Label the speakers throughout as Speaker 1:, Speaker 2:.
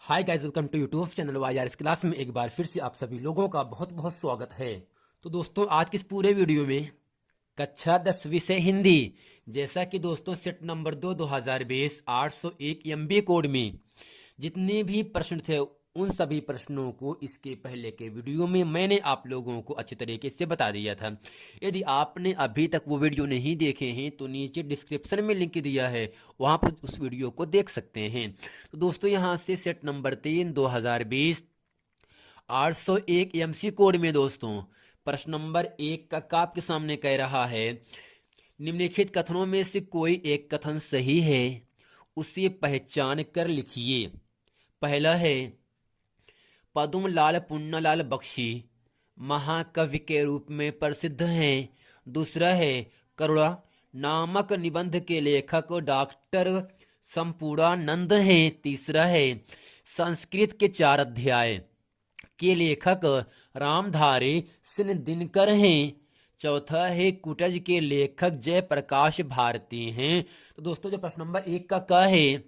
Speaker 1: Hi guys, welcome to YouTube channel YR. इस class में एक बार फिर से आप सभी लोगों का बहुत बहुत स्वागत है। तो दोस्तों, आज के इस पूरे वीडियो में कक्षा 10वीं से हिंदी, जैसा कि दोस्तों सेट नंबर 2020 801 एमबी कोड में जितने भी प्रश्न थे, उन सभी प्रश्नों को इसके पहले के वीडियो में मैंने आप लोगों को अच्छी तरीके से बता दिया था। यदि आपने अभी तक वो वीडियो नहीं देखे हैं तो नीचे डिस्क्रिप्शन में लिंक दिया है, वहां पर उस वीडियो को देख सकते हैं। तो दोस्तों, यहां से सेट नंबर 3 2020 801 एमसी कोड में दोस्तों प्रश्न नंबर 1 का आपके सामने कह रहा है, निम्नलिखित कथनों में से कोई एक कथन सही है, उसे पहचान कर लिखिए। पहला है, पद्मलाल पुन्नालाल बख्शी महाकवि के रूप में प्रसिद्ध हैं। दूसरा है, करुणा नामक निबंध के लेखक डॉक्टर संपूर्णानंद हैं। तीसरा है, संस्कृत के 4 अध्याय के लेखक रामधारी सिंह दिनकर हैं। चौथा है, कुटज के लेखक जयप्रकाश भारती हैं। तो दोस्तों, जो प्रश्न नंबर 1 का है,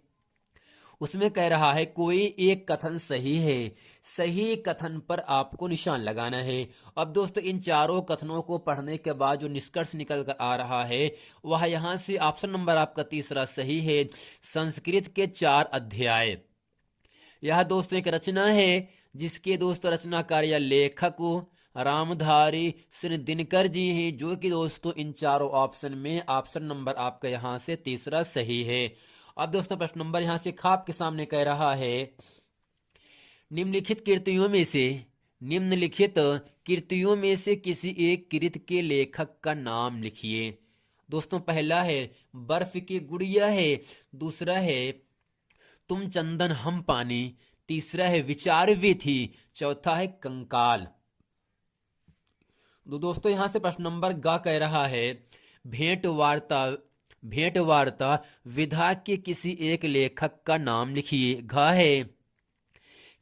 Speaker 1: उसमें कह रहा है कोई एक कथन सही है। सही कथन पर आपको निशान लगाना है। अब दोस्तों, इन चारों कथनों को पढ़ने के बाद जो निष्कर्ष निकल कर आ रहा है, वह यहां से ऑप्शन नंबर आपका तीसरा सही है, संस्कृत के 4 अध्याय। यह दोस्तों एक रचना है जिसके दोस्तों रचनाकार या लेखक रामधारी सिंह दिनकर जी हैं, जो कि दोस्तों इन चारों ऑप्शन में ऑप्शन नंबर आपका यहां से तीसरा सही है। अब दोस्तों, प्रश्न नंबर यहां से खाप के सामने कह रहा है, निम्नलिखित कृतियों में से किसी एक कृति के लेखक का नाम लिखिए। दोस्तों, पहला है बर्फ की गुड़िया है। दूसरा है तुम चंदन हम पानी। तीसरा है विचार वे थी। चौथा है कंकाल। तो दोस्तों, यहां से प्रश्न नंबर ग कह रहा है, भेंट वार्ता विधा के किसी एक लेखक का नाम लिखिए। घ है,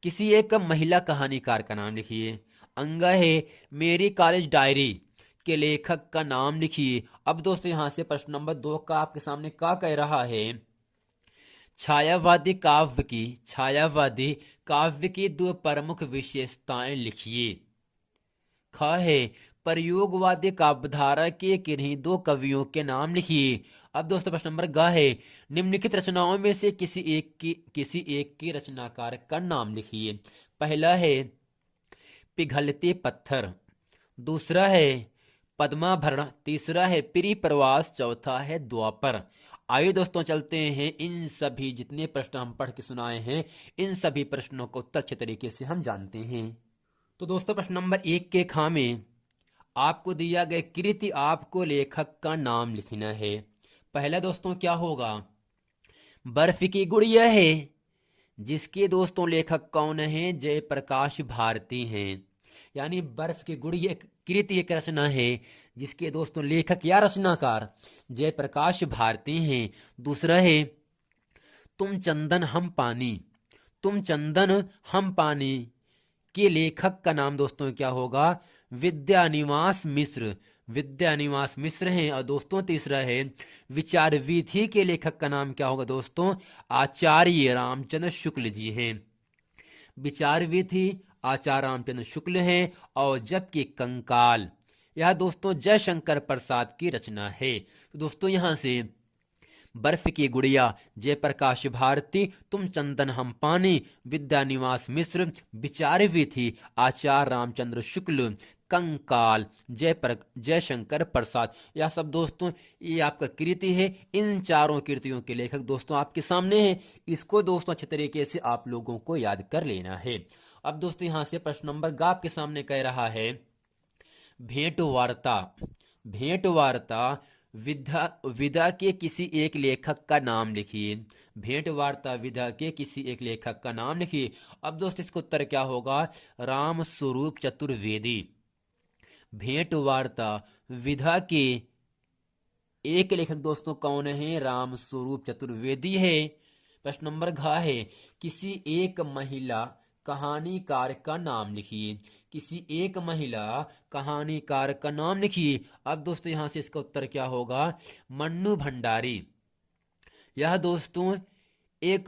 Speaker 1: किसी एक महिला कहानीकार का नाम लिखिए। अंग है, मेरी कॉलेज डायरी के लेखक का नाम लिखिए। अब दोस्तों, यहां से प्रश्न नंबर 2 का आपके सामने का कह रहा है, छायावादी काव्य की 2 प्रमुख विशेषताएं लिखिए। ख है, प्रयोगवादी काव्यधारा के किन्हीं 2 कवियों के नाम लिखिए। अब दोस्तों, प्रश्न नंबर ग है, निम्नलिखित रचनाओं में से किसी एक की रचनाकार का नाम लिखिए। पहला है पिघलते पत्थर। दूसरा है पद्माभरण। तीसरा है प्रिय प्रवास। चौथा है द्वापर। आइए दोस्तों, चलते हैं इन सभी जितने प्रश्न हम पढ़ के सुनाए हैं, इन सभी प्रश्नों को अच्छे तरीके से हम जानते हैं। तो दोस्तों, प्रश्न नंबर 1 के खा में आपको दिया गया कृति, आपको लेखक का नाम लिखना है। पहला दोस्तों क्या होगा, बर्फ की गुड़िया है, जिसके दोस्तों लेखक कौन है, जयप्रकाश भारती हैं। यानी बर्फ की गुड़िया कृति एक रचना है जिसके दोस्तों लेखक या रचनाकार जयप्रकाश भारती हैं। दूसरा है तुम चंदन हम पानी के लेखक का नाम दोस्तों क्या होगा, विद्यानिवास मिश्र हैं। और दोस्तों, तीसरा है विचार विधि के लेखक का नाम क्या होगा दोस्तों, आचार्य रामचंद्र शुक्ल जी हैं। विचार विधि आचार्य रामचंद्र शुक्ल हैं। और जबकि कंकाल, यह दोस्तों जयशंकर प्रसाद की रचना है। तो दोस्तों, यहां से बर्फ की गुड़िया जयप्रकाश भारती, तुम चंदन हम पानी विद्यानिवास मिश्र, विचार विधि आचार्य रामचंद्र शुक्ल, कंकाल जयशंकर प्रसाद, यह सब दोस्तों ये आपका कृति है। इन चारों कृतियों के लेखक दोस्तों आपके सामने हैं। इसको दोस्तों अच्छे तरीके से आप लोगों को याद कर लेना है। अब दोस्तों, यहां से प्रश्न नंबर ग आपके सामने कह रहा है, भेंट वार्ता विधा के किसी एक लेखक का नाम लिखिए। भेंट वार्ता विधा के किसी एक लेखक का नाम लिखिए। अब दोस्तों, इसका उत्तर क्या होगा, राम स्वरूप चतुर्वेदी। भेंट वार्ता विधा के एक लेखक दोस्तों कौन है, राम स्वरूप चतुर्वेदी है। प्रश्न नंबर घ है, किसी एक महिला कहानीकार का नाम लिखिए। किसी एक महिला कहानीकार का नाम लिखिए। अब दोस्तों, यहां से इसका उत्तर क्या होगा, मन्नू भंडारी। यह दोस्तों एक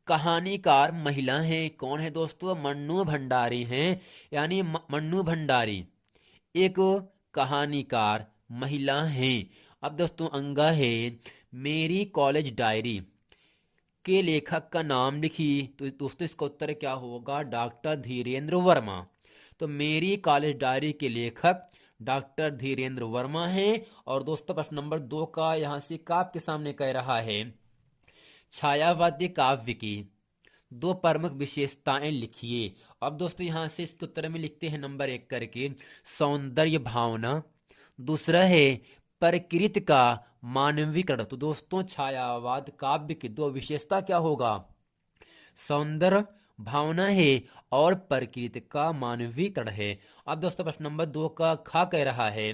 Speaker 1: कहानीकार महिला हैं। कौन है दोस्तों? मन्नू भंडारी हैं, यानी मन्नू भंडारी एक कहानीकार महिला हैं। अब दोस्तों अंगा है मेरी कॉलेज डायरी के लेखक का नाम लिखिए। तो दोस्तों इसका उत्तर क्या होगा? डॉक्टर धीरेन्द्र वर्मा। तो मेरी कॉलेज डायरी के लेखक डॉक्टर धीरेन्द्र वर्मा हैं। और दोस्तों प्रश्न नंबर 2 का यहां से आपके सामने कह रहा है, छायावादी काव्य की 2 प्रमुख विशेषताएं लिखिए। अब दोस्तों यहां से इसके उत्तर में लिखते हैं नंबर 1 करके, सौंदर्य भावना, दूसरा है प्रकृति का मानवीकरण। तो दोस्तों छायावाद काव्य की 2 विशेषता क्या होगा? सौंदर्य भावना है और प्रकृति का मानवीकरण है। अब दोस्तों प्रश्न नंबर 2 का खा कह रहा है,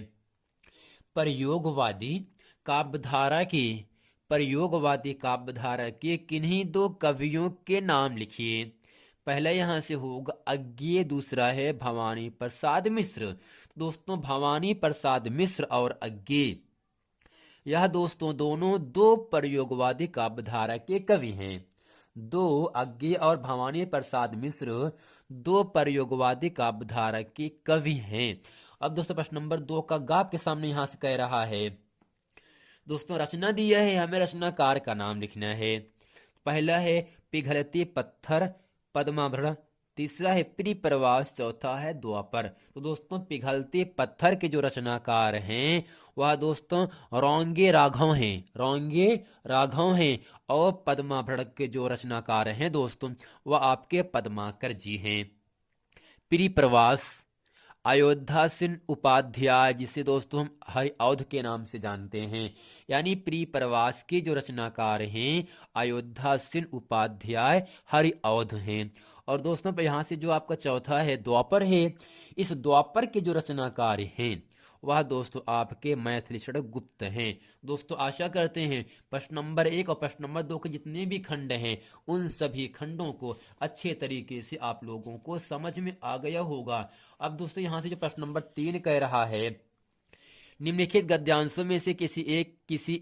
Speaker 1: प्रयोगवादी काव्यधारा की प्रयोगवादी काव्यधारा के किन्हीं 2 कवियों के नाम लिखिए। पहला यहां से होगा अज्ञेय, दूसरा है भवानी प्रसाद मिश्र। दोस्तों भवानी प्रसाद मिश्र और अज्ञेय, यह दोस्तों दोनों 2 प्रयोगवादी काव्यधारा के कवि हैं। 2 अज्ञेय और भवानी प्रसाद मिश्र 2 प्रयोगवादी काव्यधारा के कवि हैं। अब दोस्तों प्रश्न नंबर 2 का गाप के सामने यहां से कह रहा है, दोस्तों रचना दिया है, हमें रचनाकार का नाम लिखना है। पहला है पिघलते पत्थर पद्माभरण, तीसरा है परिप्रवास, चौथा है द्वापर। तो दोस्तों पिघलते पत्थर के जो रचनाकार हैं वह दोस्तों रोंगे राघव हैं, रोंगे राघव हैं। और पद्माभरण के जो रचनाकार हैं दोस्तों वह आपके पद्माकर जी हैं। परिप्रवास अयोध्या सिंह उपाध्याय, जिसे दोस्तों हम हरि औध के नाम से जानते हैं, यानी प्री प्रवास के जो रचनाकार हैं अयोध्या सिंह उपाध्याय हरि औध हैं। और दोस्तों यहाँ से जो आपका चौथा है द्वापर है, इस द्वापर के जो रचनाकार हैं वह दोस्तों आपके मैथिली शरण गुप्त हैं। दोस्तों आशा करते हैं प्रश्न नंबर 1 और प्रश्न नंबर 2 के जितने भी खंड हैं उन सभी खंडों को अच्छे तरीके से आप लोगों को समझ में आ गया होगा। अब दोस्तों यहां से जो प्रश्न नंबर 3 कह रहा है, निम्नलिखित गद्यांशों में से किसी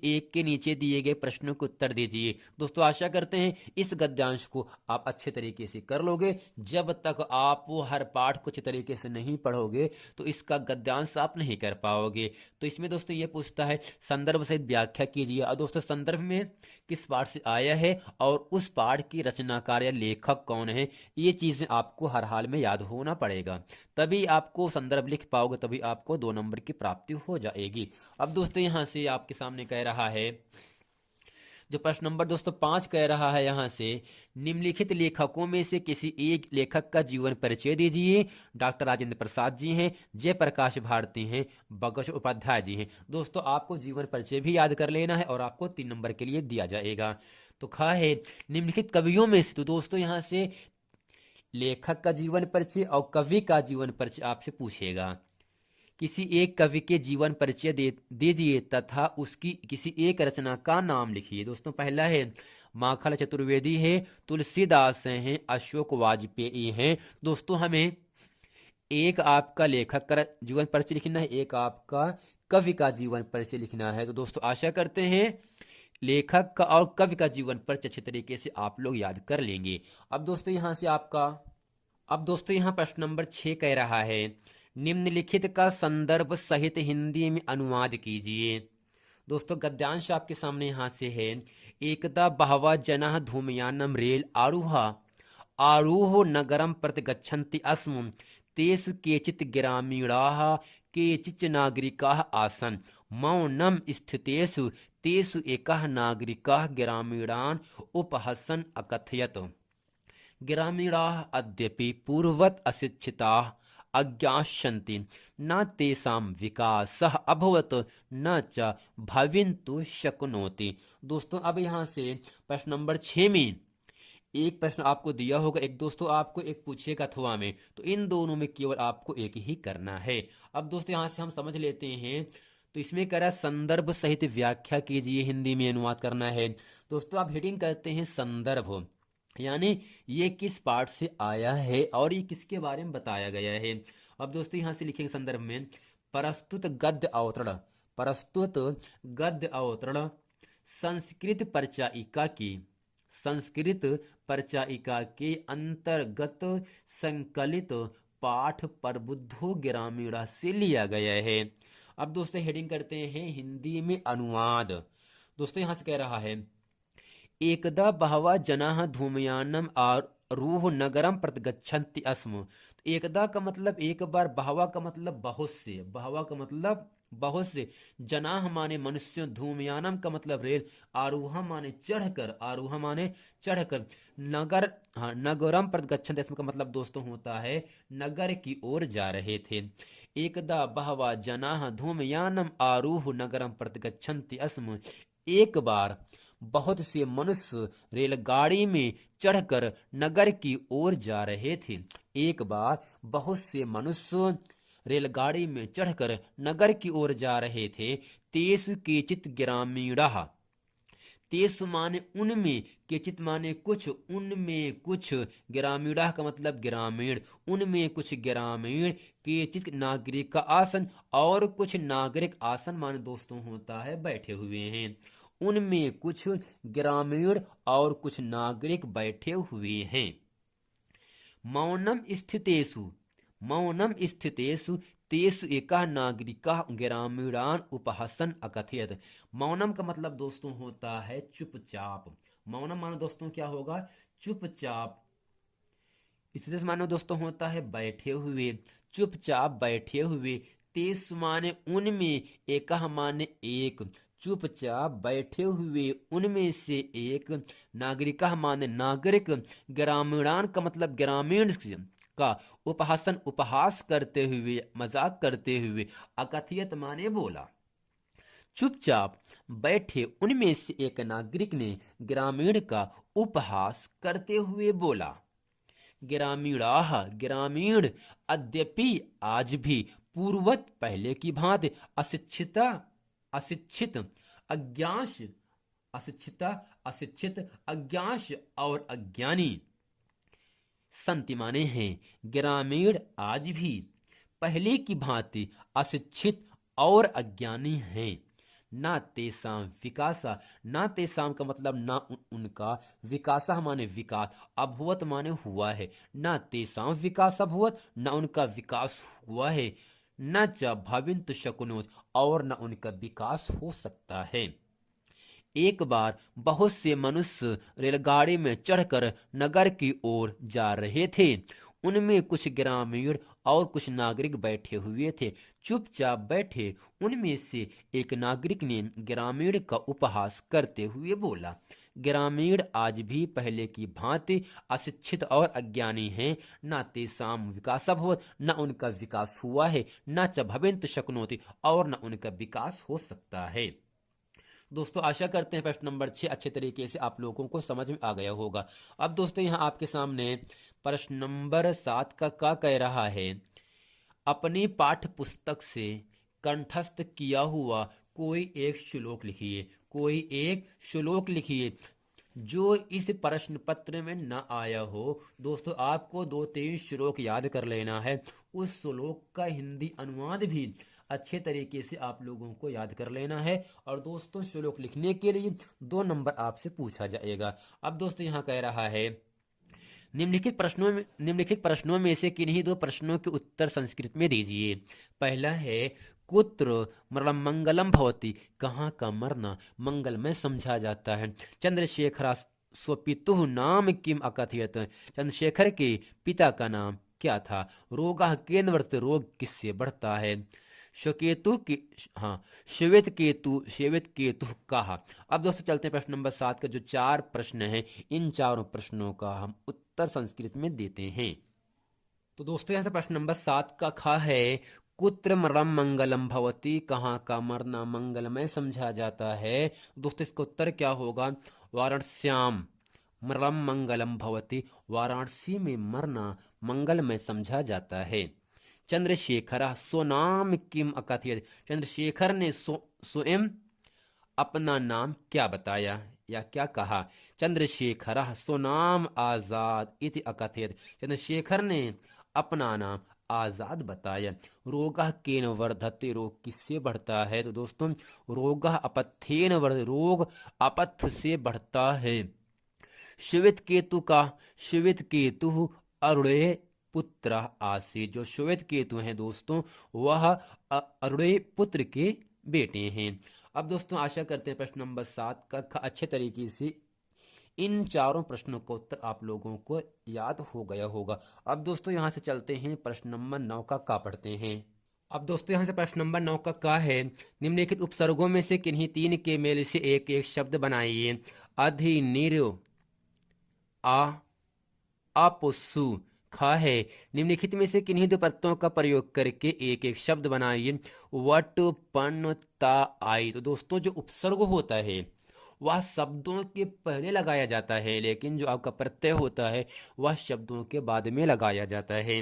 Speaker 1: एक के नीचे दिए गए प्रश्नों को उत्तर दीजिए। दोस्तों आशा करते हैं इस गद्यांश को आप अच्छे तरीके से कर लोगे। जब तक आप वो हर पाठ को अच्छे तरीके से नहीं पढ़ोगे तो इसका गद्यांश आप नहीं कर पाओगे। तो इसमें दोस्तों ये पूछता है संदर्भ सहित व्याख्या कीजिए। और दोस्तों संदर्भ में किस पाठ से आया है और उस पाठ की रचनाकार या लेखक कौन है, ये चीजें आपको हर हाल में याद होना पड़ेगा, तभी आपको संदर्भ लिख पाओगे, तभी आपको 2 नंबर की प्राप्ति हो जाएगी। अब दोस्तों यहां से आपके सामने कह रहा है, जो प्रश्न नंबर दोस्तों 5 कह रहा है यहां से, निम्नलिखित लेखकों में से किसी एक लेखक का जीवन परिचय दीजिए। डॉक्टर राजेंद्र प्रसाद जी हैं, जयप्रकाश भारती हैं, भगत उपाध्याय जी हैं। दोस्तों आपको जीवन परिचय भी याद कर लेना है और आपको 3 नंबर के लिए दिया जाएगा। तो खा है निम्नलिखित कवियों में से, तो दोस्तों यहां से लेखक का जीवन परिचय और कवि का जीवन परिचय आपसे पूछेगा। किसी एक कवि के जीवन परिचय दीजिए तथा उसकी किसी एक रचना का नाम लिखिए। दोस्तों पहला है माखन चतुर्वेदी है, तुलसीदास हैं, अशोक वाजपेयी हैं। दोस्तों हमें एक आपका लेखक का जीवन परिचय लिखना है, एक आपका कवि का जीवन परिचय लिखना है। तो दोस्तों आशा करते हैं लेखक का और कवि का जीवन परिचय अच्छे तरीके से आप लोग याद कर लेंगे। अब दोस्तों यहाँ प्रश्न नंबर 6 कह रहा है, निम्नलिखित का संदर्भ सहित हिंदी में अनुवाद कीजिए। दोस्तों गद्यांश आपके सामने यहां से है, एकदा बहवः जनाः धूमयानं रेल आरुह नगरं प्रति गच्छन्ति अस्म, तेषु केचित् ग्रामीणाः केचित् नागरिकाः आसन्, मौनं स्थितेषु तेषु एकः नागरिकः ग्रामीणान् उपहसन् अकथयत्, ग्रामीणाः अद्यपि पूर्ववत् अशिक्षिताः अज्ञास्यन्ति, न तेषां विकासः अभवत् न च भवितुं शक्नोति। दोस्तों अब यहाँ से प्रश्न नंबर 6 में एक प्रश्न आपको दिया होगा, एक दोस्तों आपको एक पूछेगा अथवा में, तो इन दोनों में केवल आपको एक ही करना है। अब दोस्तों यहाँ से हम समझ लेते हैं। तो इसमें कह रहा है संदर्भ सहित व्याख्या कीजिए, हिंदी में अनुवाद करना है। दोस्तों आप हेडिंग करते हैं संदर्भ, यानी ये किस पाठ से आया है और ये किसके बारे में बताया गया है। अब दोस्तों यहां से लिखेंगे संदर्भ में, प्रस्तुत गद्य अवतरण संस्कृत परिचायिका के अंतर्गत संकलित पाठ प्रबुद्धो ग्रामीण से लिया गया है। अब दोस्तों हेडिंग करते हैं हिंदी में अनुवाद। दोस्तों यहां से कह रहा है, एकदा बहवः जनाः धूमयानम आरुह्य नगरम प्रतिगच्छन्ति स्म। तो एकदा का मतलब एक बार, बहवा का मतलब बहुत से, बहवा का मतलब बहुत से, जनाह माने मनुष्य, धूमयानम का मतलब रेल, आरूहा माने चढ़कर, आरूहा माने चढ़कर, नगर, हाँ नगरम प्रतिगच्छन्ति स्म का मतलब दोस्तों होता है नगर की ओर जा रहे थे। एकदा बहवः जनाः धूमयानम आरूह्य नगरम प्रतिगच्छन्ति स्म। एक बार बहुत से मनुष्य रेलगाड़ी में चढ़कर नगर की ओर जा रहे थे। एक बार बहुत से मनुष्य रेलगाड़ी में चढ़कर नगर की ओर जा रहे थे। तेषु केचित् ग्रामीणाः, तेषु माने उनमें, केचित माने कुछ, उनमें कुछ, ग्रामीणाः का मतलब ग्रामीण, उनमें कुछ ग्रामीण, केचित नागरिक आसन, और कुछ नागरिक आसन माने दोस्तों होता है बैठे हुए हैं। उनमें कुछ ग्रामीण और कुछ नागरिक बैठे हुए हैं। मौनम स्थितेषु, मौनम स्थितेषु तेषु एकः नागरिकः ग्रामीणान् उपहसन अकथयत। मौनम का मतलब दोस्तों होता है चुपचाप। मौनम मानो दोस्तों क्या होगा, चुपचाप। स्थितेषु मानो दोस्तों होता है बैठे हुए, चुपचाप बैठे हुए। तेषु माने उनमें, एकः माने एक, चुपचाप बैठे हुए उनमें से एक, नागरिकः माने नागरिक, ग्रामीणान का मतलब ग्रामीण का, उपहासन उपहास करते हुए, मजाक करते हुए, अकथयत माने बोला। चुपचाप बैठे उनमें से एक नागरिक ने ग्रामीण का उपहास करते हुए बोला। ग्रामीणाः, ग्रामीण, अद्यपि आज भी, पूर्वत पहले की भांति, अशिक्षिता, अशिक्षित, अज्ञांश, अशिक्षिता, अशिक्षित, अज्ञांश और अज्ञानी, संति माने हैं ग्रामीण आज भी पहले की भांति अशिक्षित और अज्ञानी हैं। ना तेसाम विकासा, ना तेसाम का मतलब ना उनका, विकासा माने विकास, अभवत माने हुआ है, ना तेसाम विकास अभवत, ना उनका विकास हुआ है, न च भविंत शकुनोत, और न उनका विकास हो सकता है। एक बार बहुत से मनुष्य रेलगाड़ी में चढ़कर नगर की ओर जा रहे थे। उनमें कुछ ग्रामीण और कुछ नागरिक बैठे हुए थे। चुपचाप बैठे उनमें से एक नागरिक ने ग्रामीण का उपहास करते हुए बोला, ग्रामीण आज भी पहले की भांति अशिक्षित और अज्ञानी हैं। न तेषां विकासभवत्, न उनका विकास हुआ है, न च भवेन्तु शक्नोति, और न उनका विकास हो सकता है। दोस्तों आशा करते हैं प्रश्न नंबर 6 अच्छे तरीके से आप लोगों को समझ में आ गया होगा। अब दोस्तों यहाँ आपके सामने प्रश्न नंबर 7 का क्या कह रहा है, अपनी पाठ्य पुस्तक से कंठस्थ किया हुआ कोई एक श्लोक लिखिए, कोई एक श्लोक लिखिए जो इस प्रश्न पत्र में न आया हो। दोस्तों आपको 2-3 श्लोक याद कर लेना है, उस श्लोक का हिंदी अनुवाद भी अच्छे तरीके से आप लोगों को याद कर लेना है। और दोस्तों श्लोक लिखने के लिए 2 नंबर आपसे पूछा जाएगा। अब दोस्तों यहाँ कह रहा है, निम्नलिखित प्रश्नों में से किन्हीं 2 प्रश्नों के उत्तर संस्कृत में दीजिए। पहला है, कुत्र मरणम मंगलम भवति, कहाँ का मरना मंगलमय समझा जाता है। चंद्रशेखर स्वपितुः नाम किम अकथयत, चंद्रशेखर के पिता का नाम क्या था। रोगाः केन वर्तते, रोग किससे बढ़ता है। श्वेकेतु की, हाँ श्वेत केतु कहा। अब दोस्तों चलते हैं प्रश्न नंबर 7 का जो 4 प्रश्न हैं, इन चारों प्रश्नों का हम उत्तर संस्कृत में देते हैं। तो दोस्तों यहाँ से प्रश्न नंबर 7 का खा है, कुत्र मरणम मंगलम भवति, कहाँ का मरना मंगलमय समझा जाता है। दोस्तों इसका उत्तर क्या होगा, वाराणस्याम मरणम मंगलम भवति, वाराणसी में मरना मंगलमय समझा जाता है। चंद्रशेखर स्वनाम किम अकथयत, चंद्रशेखर ने स्वयं अपना नाम क्या बताया या क्या कहा। चंद्रशेखर स्वनाम आजाद इति अकथयत, चंद्रशेखर ने अपना नाम आजाद बताया। रोगः केन वर्धते, रोग किससे बढ़ता है। तो दोस्तों रोगः अपथ्येन वर्धते, रोग अपथ से बढ़ता है। श्वेत केतु का श्वेत केतु अरुणे पुत्र आसी। जो श्वेत केतु हैं दोस्तों वह अरुणे पुत्र के बेटे हैं। अब दोस्तों आशा करते हैं प्रश्न नंबर 7 का अच्छे तरीके से इन चारों प्रश्नों का उत्तर आप लोगों को याद हो गया होगा। अब दोस्तों यहां से चलते हैं प्रश्न नंबर 9 का पढ़ते हैं। अब दोस्तों यहां से प्रश्न नंबर 9 का है, निम्नलिखित उपसर्गों में से किन्हीं तीन के मेल से एक एक शब्द बनाइए। अधि निर आ अपुसु खा है। निम्नलिखित में से किन्हीं दो प्रत्ययों का प्रयोग करके एक एक शब्द बनाइए। वट पन ता आई। तो दोस्तों जो उपसर्ग होता है वह शब्दों के पहले लगाया जाता है, लेकिन जो आपका प्रत्यय होता है वह शब्दों के बाद में लगाया जाता है।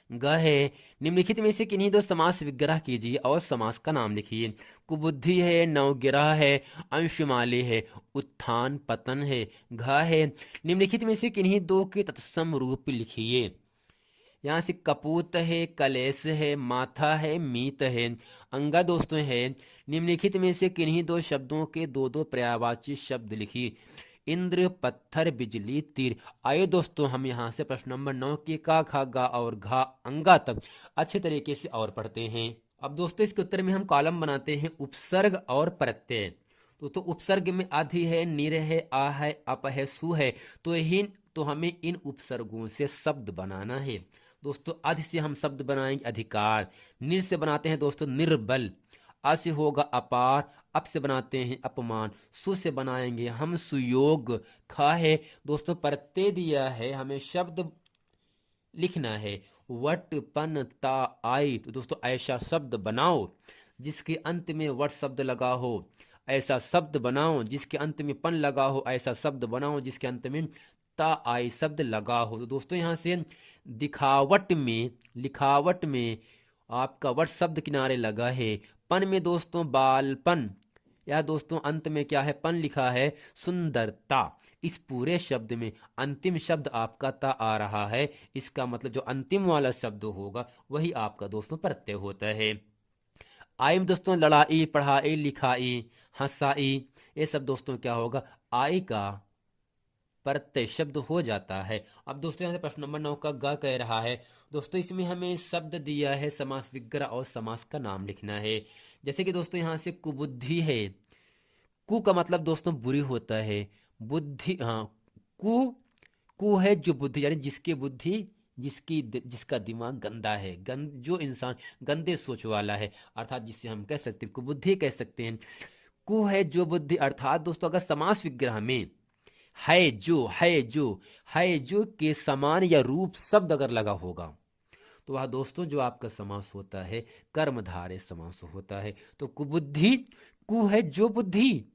Speaker 1: ग है। निम्नलिखित में से किन्हीं दो समास विग्रह कीजिए और समास का नाम लिखिए। कुबुद्धि है, नवगिरह है, अंशुमाली है, उत्थान पतन है। घ है। निम्नलिखित में से किन्हीं दो के तत्सम रूप लिखिए। यहाँ से कपूत है, कलेश है, माथा है, मीत है। अंगा दोस्तों है। निम्नलिखित में से किन्हीं दो शब्दों के दो दो पर्यायवाची शब्द लिखिए। इंद्र, पत्थर, बिजली, तीर। आइए दोस्तों हम यहाँ से प्रश्न नंबर 9 के का, खा, गा और घा अंगा तक अच्छे तरीके से और पढ़ते हैं। अब दोस्तों इसके उत्तर में हम कॉलम बनाते हैं उपसर्ग और प्रत्यय। तो उपसर्ग में अधि है, निर है, आ है, अप है, सु है। तो हमें इन उपसर्गों से शब्द बनाना है। दोस्तों अधि से हम शब्द बनाएंगे अधिकार, निर से बनाते हैं दोस्तों निर्बल, अ से होगा अपार, अप से बनाते हैं अपमान, सु से बनाएंगे हम सुयोग। खा है दोस्तों प्रत्यय दिया है, हमें शब्द लिखना है। वट पन ता आई। तो दोस्तों ऐसा शब्द बनाओ जिसके अंत में वट शब्द लगा हो, ऐसा शब्द बनाओ जिसके अंत में पन लगा हो, ऐसा शब्द बनाओ जिसके अंत में ता आई शब्द लगा हो। तो दोस्तों यहां से दिखावट में, लिखावट में आपका वट शब्द किनारे लगा है। पन में दोस्तों बालपन, या दोस्तों अंत में क्या है पन लिखा है, सुंदरता। इस पूरे शब्द में अंतिम शब्द आपका ता आ रहा है, इसका मतलब जो अंतिम वाला शब्द होगा वही आपका दोस्तों प्रत्यय होता है। आई में दोस्तों लड़ाई, पढ़ाई, लिखाई, हंसाई, ये सब दोस्तों क्या होगा, आई का प्रत्यय शब्द हो जाता है। अब दोस्तों यहाँ से प्रश्न नंबर 9 का ग कह रहा है। दोस्तों इसमें हमें शब्द दिया है, समास विग्रह और समास का नाम लिखना है। जैसे कि दोस्तों यहाँ से कुबुद्धि है। कु का मतलब दोस्तों बुरी होता है, बुद्धि, हाँ कु, कु है जो बुद्धि, यानी जिसकी बुद्धि, जिसका दिमाग गंदा है, जो इंसान गंदे सोच वाला है, अर्थात जिसे हम कह सकते हैं कुबुद्धि कह सकते हैं। कु है जो बुद्धि, अर्थात दोस्तों अगर समास विग्रह में है जो, है जो के समान या रूप शब्द अगर लगा होगा तो वह दोस्तों जो आपका समास होता है कर्मधारय समास होता है। तो कुबुद्धि, कु है जो बुद्धि,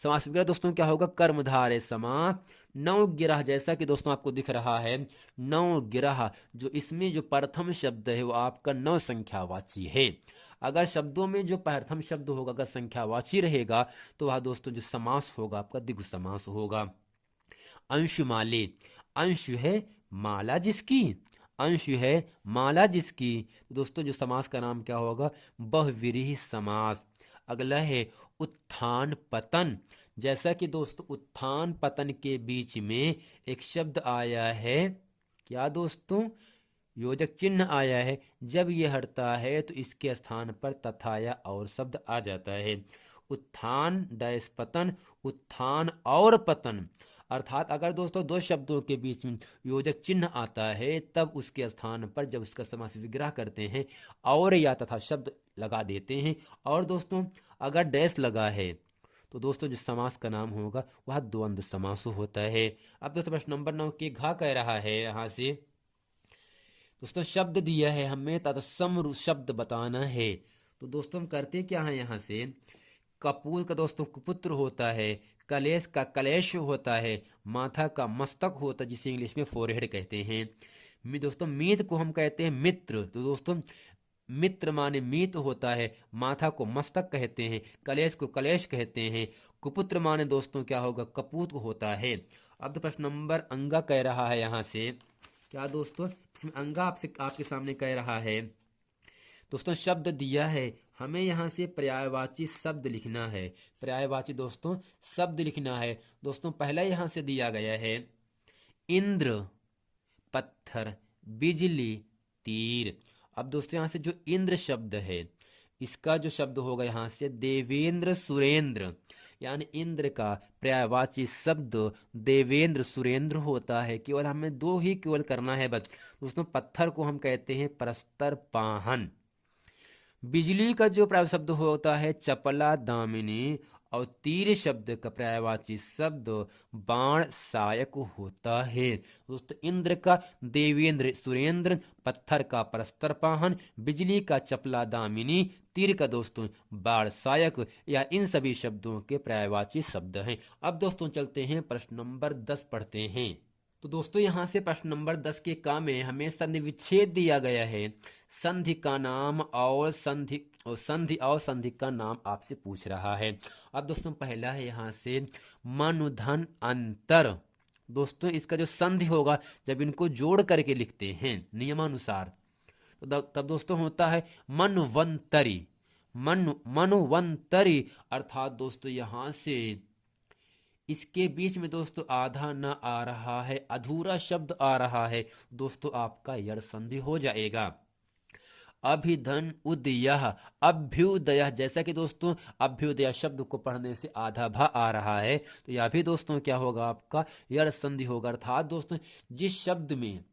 Speaker 1: समास विग्रह दोस्तों क्या होगा, कर्मधारय समास। नौ गिरह, जैसा कि दोस्तों आपको दिख रहा है नौ गिरह, जो इसमें जो प्रथम शब्द है वो आपका नौ संख्यावाची है। अगर शब्दों में जो प्रथम शब्द होगा अगर संख्यावाची रहेगा तो वह दोस्तों जो समास होगा आपका द्विगु समास होगा। अंशुमाले, अंश है माला जिसकी, अंश है माला जिसकी। दोस्तों जो समास का नाम क्या होगा, बहुव्रीहि समास। अगला है उत्थान पतन। जैसा कि दोस्तों उत्थान पतन के बीच में एक शब्द आया है, क्या दोस्तों, योजक चिन्ह आया है। जब यह हटता है तो इसके स्थान पर तथा या और शब्द आ जाता है। उत्थान डैश पतन, उत्थान और पतन, अर्थात अगर दोस्तों दो शब्दों के बीच में योजक चिन्ह आता है तब उसके स्थान पर जब उसका समास विग्रह करते हैं और या तथा शब्द लगा देते हैं। और दोस्तों अगर डैश लगा है तो दोस्तों जो समास का नाम होगा वह द्वंद्व समास होता है। अब दोस्तों प्रश्न नंबर 9 के घा कह रहा है, यहाँ से दोस्तों शब्द दिया है हमें तत्सम शब्द बताना है। तो दोस्तों हम करते क्या है, यहाँ से कपूर का दोस्तों कुपुत्र होता है, कलेश का कलेश होता है, माथा का मस्तक होता है जिसे इंग्लिश में फोरहेड कहते हैं। दोस्तों मीत को हम कहते हैं मित्र। तो दोस्तों मित्र माने मीत होता है, माथा को मस्तक कहते हैं, कलेश को कलेश कहते हैं, कुपुत्र माने दोस्तों क्या होगा, कपूत होता है। अब तो प्रश्न नंबर अंगा कह रहा है, यहाँ से क्या दोस्तों इसमें अंगा आपसे आपके सामने कह रहा है। दोस्तों शब्द दिया है, हमें यहाँ से पर्यायवाची शब्द लिखना है। पर्यायवाची दोस्तों शब्द लिखना है। दोस्तों पहला यहाँ से दिया गया है इंद्र, पत्थर, बिजली, तीर। अब दोस्तों यहाँ से जो इंद्र शब्द है, इसका जो शब्द होगा यहाँ से देवेंद्र सुरेंद्र, यानी इंद्र का पर्यायवाची शब्द देवेंद्र सुरेंद्र होता है। केवल हमें दो ही केवल करना है बस। दोस्तों पत्थर को हम कहते हैं परस्तर पाहन। बिजली का जो पर्याय शब्द होता है चपला दामिनी, और तीर शब्द का पर्यायवाची शब्द बाण सहायक होता है। दोस्तों इंद्र का देवेंद्र सुरेंद्र, पत्थर का परस्तर पाहन, बिजली का चपला दामिनी, तीर का दोस्तों बाण सहायक, या इन सभी शब्दों के पर्यायवाची शब्द हैं। अब दोस्तों चलते हैं प्रश्न नंबर 10 पढ़ते हैं। तो दोस्तों यहाँ से प्रश्न नंबर 10 के का में हमें संधि विच्छेद दिया गया है। संधि का नाम और संधि और संधि का नाम आपसे पूछ रहा है। अब दोस्तों पहला है यहाँ से मनु धन अंतर। दोस्तों इसका जो संधि होगा जब इनको जोड़ करके लिखते हैं नियमानुसार, तो तब दोस्तों होता है मनुवंतरी। मनुवंतरी अर्थात दोस्तों यहाँ से इसके बीच में दोस्तों आधा न आ रहा है, अधूरा शब्द आ रहा है, दोस्तों आपका यड़ संधि हो जाएगा। अभिधन उदयः, अभ्युदय, जैसा कि दोस्तों अभ्युदय शब्द को पढ़ने से आधा भा आ रहा है, तो यह भी दोस्तों क्या होगा आपका यड़ संधि होगा। अर्थात दोस्तों जिस शब्द में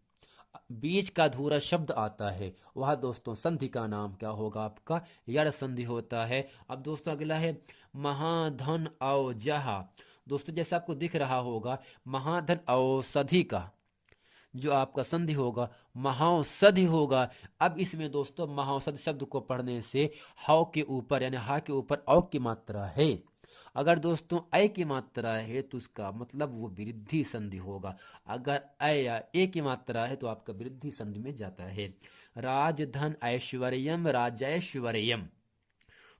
Speaker 1: बीच का अधूरा शब्द आता है वह दोस्तों संधि का नाम क्या होगा आपका यड़ संधि होता है। अब दोस्तों अगला है महाधन औजहा। दोस्तों जैसा आपको दिख रहा होगा महाधन औषधि का जो आपका संधि होगा महाौषधि होगा। अब इसमें दोस्तों महाौषधि शब्द को पढ़ने से हाव के ऊपर यानी हा के ऊपर औ की मात्रा है। अगर दोस्तों ऐ की मात्रा है तो उसका मतलब वो वृद्धि संधि होगा। अगर ऐ या ए की मात्रा है तो आपका वृद्धि संधि में जाता है। राजधन ऐश्वर्यम, राजैश्वर्यम।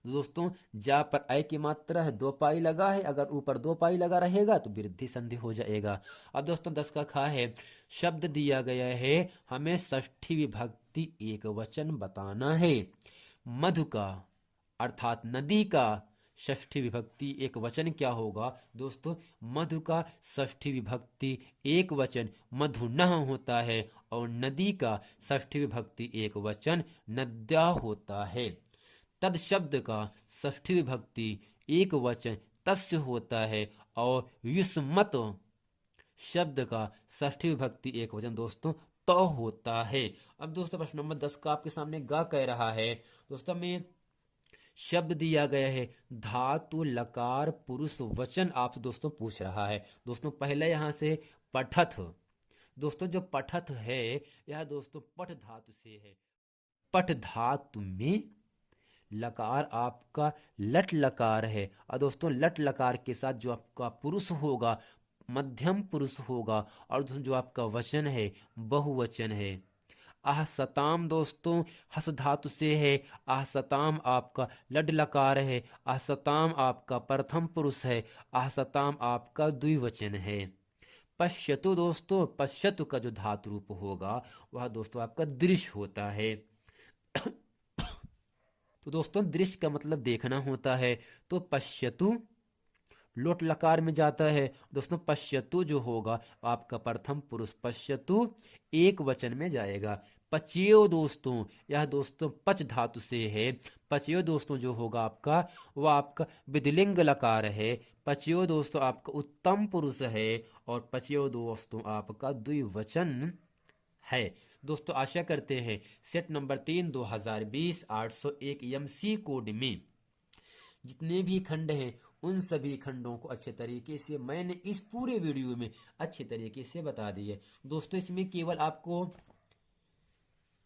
Speaker 1: दोस्तों जा पर ऐ की मात्रा है, 2 पाई लगा है, अगर ऊपर 2 पाई लगा रहेगा तो वृद्धि संधि हो जाएगा। अब दोस्तों 10 का खा है, शब्द दिया गया है, हमें षष्ठी विभक्ति एक वचन बताना है। मधु का अर्थात नदी का षष्ठी विभक्ति एक वचन क्या होगा दोस्तों? मधु का षष्ठी विभक्ति एक वचन मधुनः होता है, और नदी का षष्ठी विभक्ति एक वचन नद्या होता है। तद शब्द का षष्ठी विभक्ति एक वचन तस्य होता है, और युष्मत शब्द का षष्ठी विभक्ति एक वचन दोस्तों तो होता है। अब दोस्तों प्रश्न नंबर 10 का आपके सामने गा कह रहा है। दोस्तों में शब्द दिया गया है धातु लकार पुरुष वचन आपसे दोस्तों पूछ रहा है। दोस्तों पहले यहाँ से पठथ। दोस्तों जो पठथ है यह दोस्तों पठ धातु से है। पठ धातु में लकार आपका लट लकार है, और दोस्तों लट लकार के साथ जो आपका पुरुष होगा मध्यम पुरुष होगा, और जो आपका वचन है बहुवचन है। आह सताम दोस्तों हस धातु से है। आह सताम आपका लड लकार है। आह सताम आपका प्रथम पुरुष है। आह सताम आपका द्विवचन है। पश्यतु दोस्तों पश्यतु का जो धातु रूप होगा वह दोस्तों आपका दृश्य होता है। तो दोस्तों दृश्य का मतलब देखना होता है, तो पश्यतु लोट लकार में जाता है। दोस्तों पश्यतु जो होगा आपका प्रथम पुरुष पश्यतु एक वचन में जाएगा। पचयो दोस्तों यह दोस्तों पच धातु से है। पचयो दोस्तों जो होगा आपका वह आपका विधिलिंग लकार है। पचयो दोस्तों आपका उत्तम पुरुष है, और पचयो दोस्तों आपका द्विवचन है। दोस्तों आशा करते हैं सेट नंबर 3 2020 801 एमसी कोड में जितने भी खंड हैं उन सभी खंडों को अच्छे तरीके से मैंने इस पूरे वीडियो में अच्छे तरीके से बता दिए। दोस्तों इसमें केवल आपको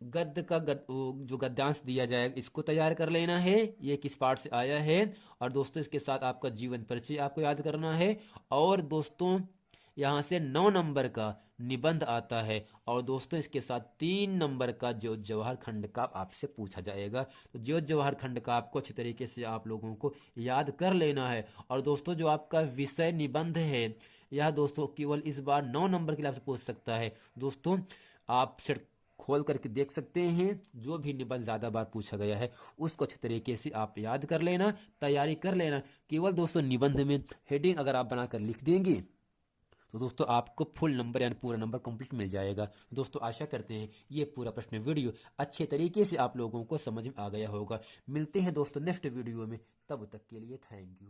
Speaker 1: गद्य का जो गद्यांश दिया जाएगा इसको तैयार कर लेना है, ये किस पार्ट से आया है, और दोस्तों इसके साथ आपका जीवन परिचय आपको याद करना है। और दोस्तों यहाँ से 9 नंबर का निबंध आता है, और दोस्तों इसके साथ 3 नंबर का ज्योत जवाहर खंड का आपसे पूछा जाएगा। तो ज्योत जवाहर खंड का आपको अच्छे तरीके से आप लोगों को याद कर लेना है। और दोस्तों जो आपका विषय निबंध है यह दोस्तों केवल इस बार 9 नंबर के लिए आपसे पूछ सकता है। दोस्तों आप खोल करके देख सकते हैं। जो भी निबंध ज़्यादा बार पूछा गया है उसको अच्छे तरीके से आप याद कर लेना, तैयारी कर लेना। केवल दोस्तों निबंध में हेडिंग अगर आप बनाकर लिख देंगे तो दोस्तों आपको फुल नंबर यानी पूरा नंबर कंप्लीट मिल जाएगा। दोस्तों आशा करते हैं ये पूरा प्रश्न वीडियो अच्छे तरीके से आप लोगों को समझ में आ गया होगा। मिलते हैं दोस्तों नेक्स्ट वीडियो में, तब तक के लिए थैंक यू।